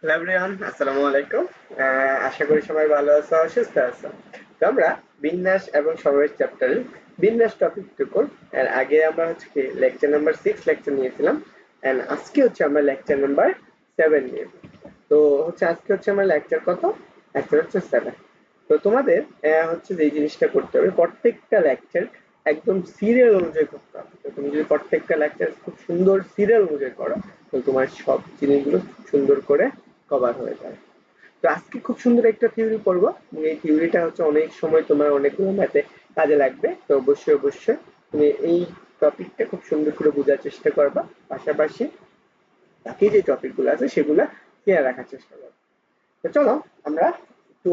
Hello everyone, আসসালামু আলাইকুম। আশা করি সবাই ভালো আছো, সুস্থ আছো। তো আমরা বিন্যাস এবং সমাবেশ চ্যাপ্টারের বিন্যাস টপিকটুকু এর আগে আমরা হচ্ছে কি লেকচার নাম্বার 6 লেকচার নিয়েছিলাম, এন্ড আজকে হচ্ছে আমরা লেকচার নাম্বার 7 নিয়ে। তো হচ্ছে আজকে হচ্ছে আমরা লেকচার কত? লেকচার হচ্ছে 7। তো তোমাদের হচ্ছে যে জিনিসটা করতে হবে, প্রত্যেকটা লেকচার একদম সিরিয়াল অনুযায়ী করতে হবে। তো তুমি যদি প্রত্যেকটা লেকচার খুব সুন্দর সিরিয়াল অনুযায়ী করো, তো তোমার সব জিনিসগুলো সুন্দর করে কভার হয়ে যায়। তো আজকে খুব সুন্দর একটা থিওরি পড়বো। এই থিওরিটা হচ্ছে অনেক সময় তোমার অনেকগুলো ম্যাথে কাজে লাগবে। তো অবশ্যই অবশ্যই তুমি এই টপিকটা খুব সুন্দর করে বোঝার চেষ্টা করবা। পাশাপাশি বাকি যে টপিকগুলো আছে সেগুলা ক্লিয়ার রাখার চেষ্টা করবা। তো চলো আমরা একটু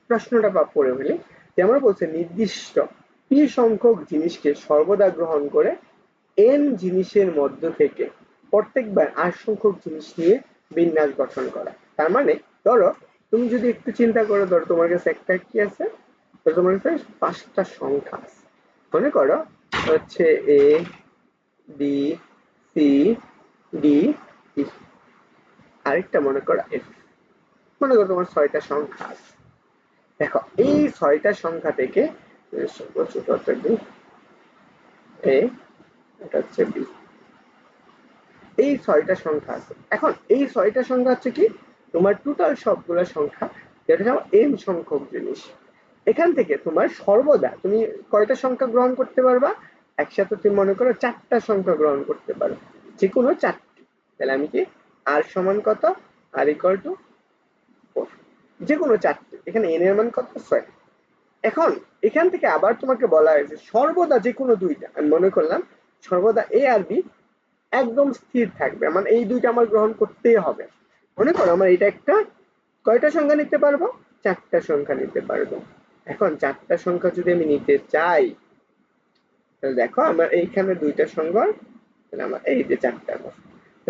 প্রশ্নটা পড়ে ফেলি। যেমন বলছে নির্দিষ্ট p সংখ্যক জিনিসকে সর্বদা গ্রহণ করে n জিনিসের মধ্য থেকে প্রত্যেকবার r সংখ্যক জিনিস নিয়ে বিন্যাস গঠন করা। তার মানে ধরো তুমি যদি একটু চিন্তা করো, ধরো তোমার কাছে একটা কি আছে, তো তোমার কাছে 5টা সংখ্যা আছে। মনে করো হচ্ছে a b c d e, আরেকটা মনে করো f। মনে করো তোমার 6টা সংখ্যা আছে। দেখো এই 6টা সংখ্যা থেকে ছোট একটা বি, এ, এটা হচ্ছে বি, এই 6টা সংখ্যা আছে। এখন এই 6টা সংখ্যা হচ্ছে কি তোমার টোটাল সবগুলা সংখ্যা, যেটা হচ্ছে এন সংখ্যক জিনিস। এখান থেকে তোমার সর্বদা তুমি কয়টা সংখ্যা গ্রহণ করতে পারবা? একসাথে তুমি মনে করো 4টা সংখ্যা গ্রহণ করতে পারো, যে কোনো 4টি। তাহলে আমি কি আর সমান কত? আর ইকুয়াল টু 4, যে কোনো 4টি। এখানে এন এর মান কত? 6। এখন এখান থেকে আবার তোমাকে বলা হয়েছে সর্বদা যে কোনো দুইটা, আমি মনে করলাম সর্বদা এ আর বি একদম স্থির থাকবে, মানে এই দুইটা আমার গ্রহণ করতেই হবে। মনে করো আমার এটা একটা, কয়টা সংখ্যা নিতে পারবো? 4টা সংখ্যা নিতে পারবো। এখন 4টা সংখ্যা যদি আমি নিতে চাই, তাহলে দেখো আমার এইখানে দুইটা সংখ্যা, তাহলে আমার এই যে 4টা ঘর,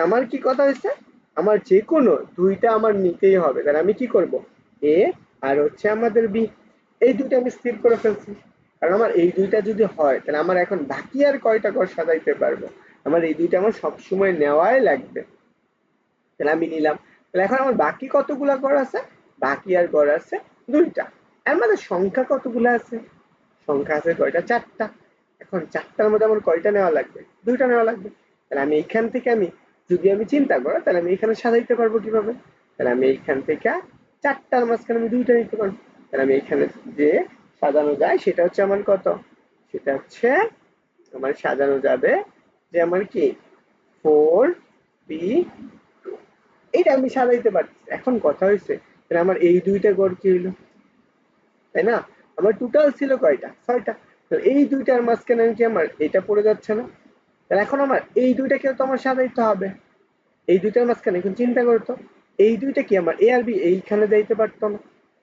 আমার কি কথা হয়েছে, আমার যে কোনো দুইটা আমার নিতেই হবে। তাহলে আমি কি করব, এ আর হচ্ছে আমাদের বি, এই দুইটা আমি স্থির করে ফেলছি। কারণ আমার এই দুইটা যদি হয়, তাহলে আমার এখন বাকি আর কয়টা ঘর সাজাইতে পারবো? আমার এই দুইটা আমার সবসময় নেওয়াই লাগবে। তাহলে আমি নিলাম। তাহলে এখন আমার বাকি কতগুলা ঘর আছে? বাকি আর ঘর আছে দুইটা। এর মধ্যে সংখ্যা কতগুলা আছে? সংখ্যা আছে কয়টা? 4টা। এখন 4টার মধ্যে আমার কয়টা নেওয়া লাগবে? দুইটা নেওয়া লাগবে। তাহলে আমি এইখান থেকে আমি যদি আমি চিন্তা করো, তাহলে আমি এখানে সাজাইতে পারবো কিভাবে? তাহলে আমি এইখান থেকে 4টার মাঝখানে আমি দুইটা নিতে পারবো। তাহলে আমি এখানে যে সাজানো যায় সেটা হচ্ছে আমার কত? সেটা হচ্ছে আমার সাজানো যাবে যে আমার কি 4p2, এইটা আমি সাজাইতে পারছি। এখন কথা হয়েছে, তাহলে আমার এই দুইটা গড় কি হইলো, তাই না? আমার টোটাল ছিল কয়টা? 6টা। তো এই দুইটার মাঝখানে কি আমার এটা পড়ে যাচ্ছে না? তাহলে এখন আমার এই দুইটাকেও তো আমার সাজাইতে হবে। এই দুইটার মাঝখানে এখন চিন্তা করতো, এই দুইটা কি আমার এ আর বি এইখানে যাইতে পারতো না?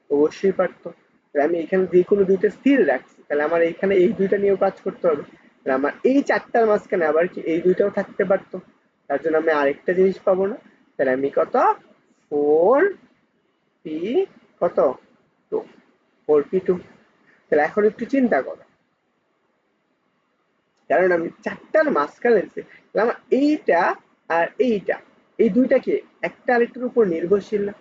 অবশ্যই পারতো। তাহলে আমি এখানে যে কোনো দুইটা স্থির রাখছি, তাহলে আমার এইখানে এই দুইটা নিয়েও কাজ করতে হবে। তাহলে আমার এই 4টার মাঝখানে আবার কি এই দুইটাও থাকতে পারতো? তার জন্য আমি আরেকটা জিনিস পাবো না? তাহলে আমি কত, 4p কত, 2, 4p2। তাহলে এখন একটু চিন্তা করো, কারণ আমি 4টার মাঝখানে আছি, তাহলে আমার এইটা আর এইটা, এই দুইটাকে একটা আরেকটার উপর নির্ভরশীল না?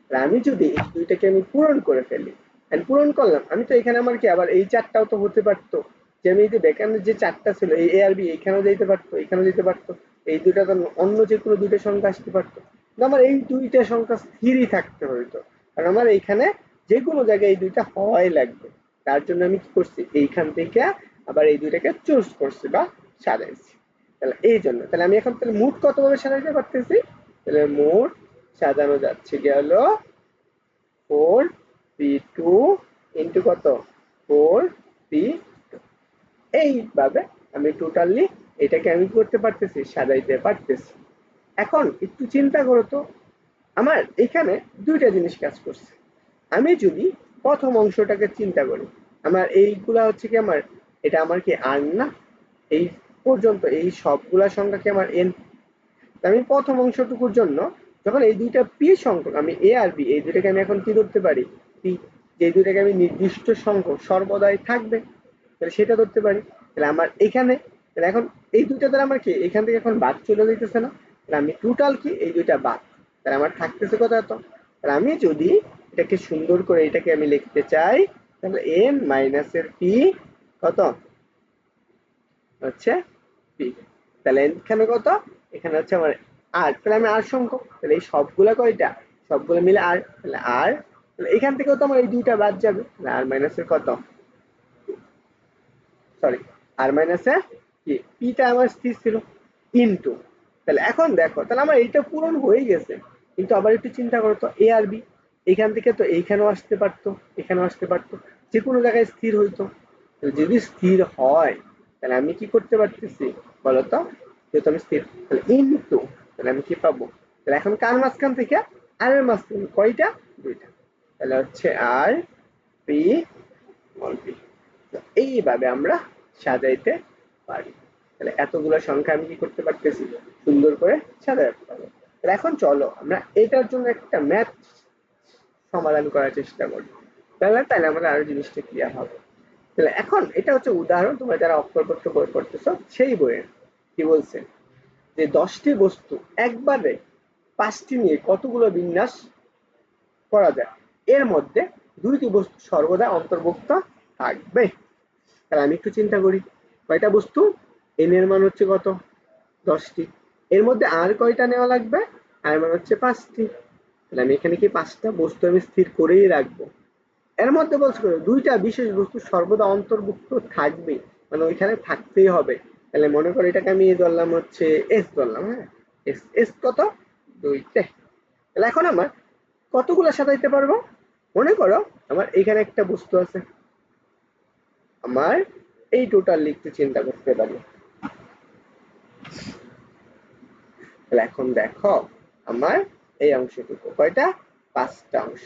আর আমি যদি এই দুইটাকে আমি পূরণ করে ফেলি, and পূরণ করলাম, আমি তো এখানে আমার কি আবার এই 4টাও তো হতে পারতো, যে আমি এই যে বেকানের যে 4টা ছিল এই এ আর বি এইখানেও যেতে পারতো, এখানেও যেতে পারতো, এই দুইটা তো অন্য যে কোনো দুইটা সংখ্যা আসতে পারতো। কিন্তু আমার এই দুইটা সংখ্যা স্থিরই থাকতে হইতো, কারণ আমার এইখানে যে কোনো জায়গায় এই দুইটা হওয়াই লাগবে। তার জন্য আমি কি করছি, এইখান থেকে আবার এই দুইটাকে চুজ করছি বা সাজাইছি। তাহলে এই জন্য তাহলে আমি এখন তাহলে মোট কতভাবে সাজাইতে পারতেছি? তাহলে মোট সাজানো যাচ্ছে গিয়ে হলো 4p2 ইন্টু কত, 4p2। এইভাবে আমি টোটালি এটাকে আমি করতে পারতেছি, সাজাইতে পারতেছি। এখন একটু চিন্তা করো তো, আমার এখানে দুইটা জিনিস কাজ করছে। আমি যদি প্রথম অংশটাকে চিন্তা করি, আমার এইগুলা হচ্ছে কি আমার, এটা আমার কি আর না? এই পর্যন্ত এই সবগুলা সংখ্যা কি আমার এন? আমি প্রথম অংশটুকুর জন্য যখন এই দুইটা পি সংখ্যক, আমি এ আর বি এই দুইটাকে আমি এখন কি ধরতে পারি? পি, যে দুইটাকে আমি নির্দিষ্ট সংখ্যক সর্বদাই থাকবে, তাহলে সেটা ধরতে পারি। তাহলে আমার এখানে, তাহলে এখন এই দুইটা দ্বারা আমার কি এখান থেকে এখন বাদ চলে যাইতেছে না? তাহলে আমি টোটাল কি এই দুইটা বাদ, তাহলে আমার থাকতেছে কত এত। তাহলে আমি যদি এটাকে সুন্দর করে এটাকে আমি লিখতে চাই, তাহলে n মাইনাসের পি কত হচ্ছে পি। তাহলে এখানে কত, এখানে হচ্ছে আমার আর, তাহলে আমি আর সংখ্যক, তাহলে এই সবগুলা কয়টা, সবগুলো মিলে আর, তাহলে আর, তাহলে এখান থেকেও তো আমার এই দুইটা বাদ যাবে, তাহলে আর মাইনাসের কত, সরি, আর মাইনাসে কি, পিটা আমার স্থির ছিল ইনটু, তাহলে এখন দেখো তাহলে আমার এইটা পূরণ হয়ে গেছে, কিন্তু আবার একটু চিন্তা করো তো, এ আর বি এখান থেকে তো এইখানেও আসতে পারতো, এখানেও আসতে পারতো, যে কোনো জায়গায় স্থির হইতো। তো যদি স্থির হয় তাহলে আমি কি করতে পারতেছি বলতো, যেহেতু আমি স্থির, তাহলে ইনটু, তাহলে আমি কি পাবো, তাহলে এখন কার মাঝখান থেকে, আর এর মাঝখান কয়টা, দুইটা, তাহলে হচ্ছে আর পি স্মল পি। এইভাবে আমরা সাজাইতে পারি। তাহলে এতগুলো সংখ্যা আমি কি করতে পারতেছি, সুন্দর করে সাজাতে পারবো। তাহলে এখন চলো আমরা এটার জন্য একটা ম্যাথ সমাধান করার চেষ্টা করি, তাহলে তাহলে আমাদের আরো জিনিসটা ক্লিয়ার হবে। তাহলে এখন এটা হচ্ছে উদাহরণ, তোমরা যারা অক্ষরপত্র বই পড়তেছো সেই বইয়ের, কি বলছে যে 10টি বস্তু একবারে 5টি নিয়ে কতগুলো বিন্যাস করা যায়, এর মধ্যে 2টি বস্তু সর্বদা অন্তর্ভুক্ত থাকবে। তাহলে আমি একটু চিন্তা করি, কয়টা বস্তু, এন এর মান হচ্ছে কত, 10টি, এর মধ্যে আর কয়টা নেওয়া লাগবে, আর মান হচ্ছে 5টি, তাহলে আমি এখানে কি 5টা বস্তু আমি স্থির করেই রাখবো। এর মধ্যে বলছে দুইটা বিশেষ বস্তু সর্বদা অন্তর্ভুক্ত থাকবে, মানে ওইখানে থাকতেই হবে। তাহলে মনে করো এটাকে আমি ধরলাম হচ্ছে এস ধরলাম, হ্যাঁ, এস, এস কত, দুইটা। তাহলে এখন আমার কতগুলো সাজাইতে পারবো, মনে করো আমার এখানে একটা বস্তু আছে, আমার এই টোটাল লিখতে চিন্তা করতে পারি। তাহলে এখন দেখো আমার এই অংশটুকু কয়টা, 5টা অংশ।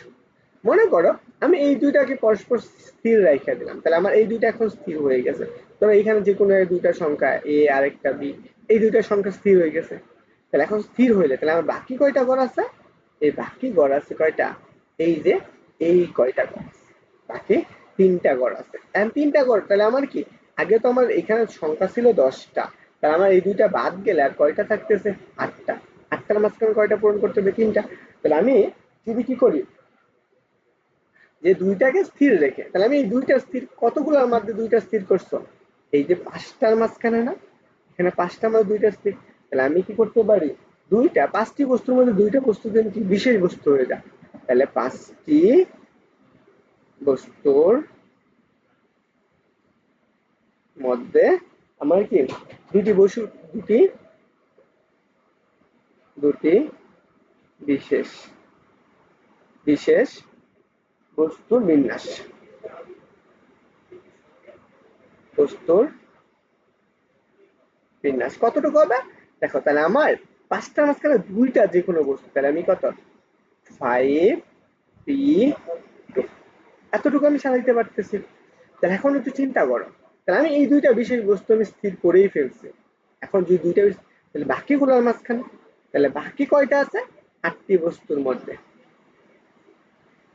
মনে করো আমি এই দুইটাকে পরস্পর স্থির রাইখা দিলাম, তাহলে আমার এই দুইটা এখন স্থির হয়ে গেছে। ধরো এখানে যে কোনো দুইটা সংখ্যা এ আর একটা বি, এই দুইটা সংখ্যা স্থির হয়ে গেছে। তাহলে এখন স্থির হইলে তাহলে আমার বাকি কয়টা ঘর আছে, এই বাকি ঘর আছে কয়টা, এই যে এই কয়টা ঘর আছে, বাকি 3টা ঘর আছে। এখন 3টা ঘর, তাহলে আমার কি, আগে তো আমার এখানে সংখ্যা ছিল 10টা, তাহলে আমার এই দুইটা বাদ গেলে আর কয়টা থাকতেছে, 8টা। 8টার মাঝখানে কয়টা পূরণ করতে হবে, 3টা। তাহলে আমি যদি কি করি, যে দুইটাকে স্থির রেখে, তাহলে আমি এই দুইটা স্থির, কতগুলোর মধ্যে দুইটা স্থির করছো, এই যে 5টার মাঝখানে না, এখানে 5টার মধ্যে দুইটা স্থির, তাহলে আমি কি করতে পারি, দুইটা 5টি বস্তুর মধ্যে দুইটা বস্তু যেন কি বিশেষ বস্তু হয়ে যায়, তাহলে 5টি বস্তুর মধ্যে আমার কি দুটি বস্তু, দুটি দুটি বিশেষ বিশেষ বস্তুর বিন্যাস, বস্তুর বিন্যাস কতটুকু হবে, দেখো তাহলে আমার 5টার মাঝখানে দুইটা যে কোনো বস্তু, তাহলে আমি কত, 5p, এতটুকু আমি সাজাইতে পারতেছি। তাহলে এখন একটু চিন্তা করো, তাহলে আমি এই দুইটা বিশেষ বস্তু আমি স্থির করেই ফেলছি, এখন যদি দুইটা তাহলে বাকিগুলোর মাঝখানে, তাহলে বাকি কয়টা আছে, 8টি বস্তুর মধ্যে,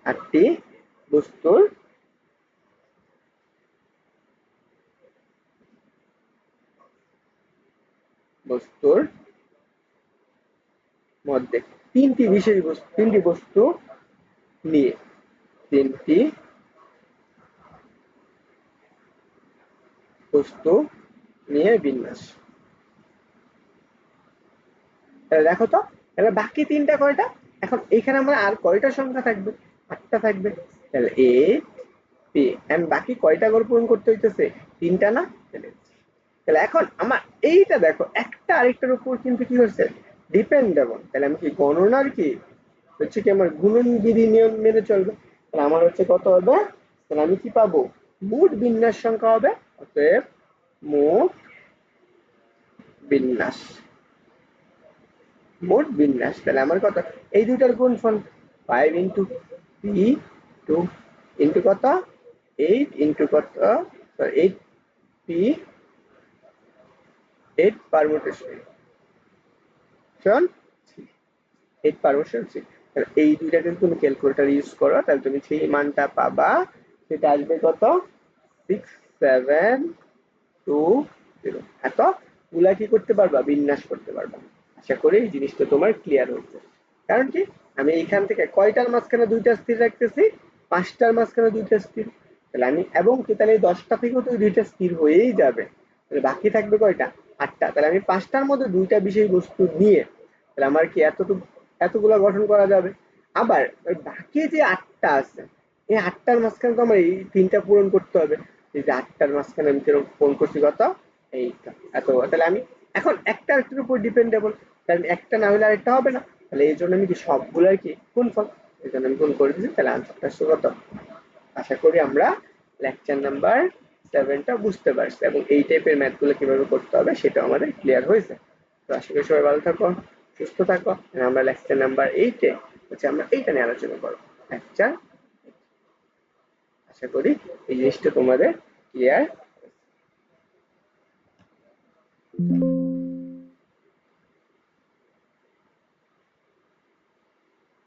8টি বস্তুর বস্তুর মধ্যে 3টি বিশেষ বস্তু, 3টি বস্তু নিয়ে, 3টি বস্তু নিয়ে বিন্যাস। তাহলে দেখো তো, তাহলে বাকি 3টা কয়টা, এখন এখানে আমার আর কয়টা সংখ্যা থাকবে, 8টা থাকবে, তাহলে এ পি, এন্ড বাকি কয়টা ঘর পূরণ করতে হইতেছে, 3টা না, তাহলে এখন আমার এইটা দেখো একটা আরেকটার উপর কিন্তু কি হচ্ছে, ডিপেন্ডেবল। তাহলে আমি কি গণনার কি হচ্ছে কি আমার গুণনবিধি নিয়ম মেনে চলবে, তাহলে আমার হচ্ছে কত হবে, তাহলে আমি কি পাবো, মোট বিন্যাস সংখ্যা হবে, অতএব মোট বিন্যাস, মোট বিন্যাস, তাহলে আমার কত, এই দুইটার গুণফল 5 ইন্টু পি টু ইন্টু কত, 8 ইন্টু কত, 8 পি, 8 পারমুটেশন 8 পারমুটেশন 6। তাহলে এই দুইটা কিন্তু তুমি ক্যালকুলেটর ইউজ করো, তাহলে তুমি সেই মানটা পাবা, সেটা আসবে কত, 6720। এত গুলা কি করতে পারবা, বিন্যাস করতে পারবা। আশা করি এই জিনিসটা তোমার ক্লিয়ার হয়েছে। কারণ কি আমি এইখান থেকে কয়টার মাঝখানে দুইটা স্থির রাখতেছি, 5টার মাঝখানে দুইটা স্থির। তাহলে আমি এবং কি তাহলে এই 10টা থেকেও তো দুইটা স্থির হয়েই যাবে, তাহলে বাকি থাকবে কয়টা, 8টা। তাহলে আমি 5টার মধ্যে দুইটা বিষয়বস্তু নিয়ে তাহলে আমার কি এতগুলা গঠন করা যাবে। আবার ওই বাকি যে 8টা আছে, এই 8টার মাঝখানে তো আমার এই 3টা পূরণ করতে হবে। এই যে 8টার মাঝখানে আমি যেরকম পূরণ করছি কত, এইটা এত। তাহলে আমি এখন একটা আরেকটার উপর ডিপেন্ডেবল, কারণ একটা না হলে আরেকটা হবে না। তাহলে এই জন্য আমি কি সবগুলোর কি গুণফল, এই জন্য আমি গুণ করে দিচ্ছি। তাহলে আনসারটা আসছে কত। আশা করি আমরা লেকচার নাম্বার 7টা বুঝতে পারছি এবং এই টাইপের ম্যাথগুলো কিভাবে করতে হবে সেটা আমাদের ক্লিয়ার হয়েছে। তো আশা করি সবাই ভালো থাকো, সুস্থ থাকো। আমরা লেকচার নাম্বার 8-এ হচ্ছে আমরা এইটা নিয়ে আলোচনা করবো, লেকচার। আশা করি এই জিনিসটা তোমাদের ক্লিয়ার।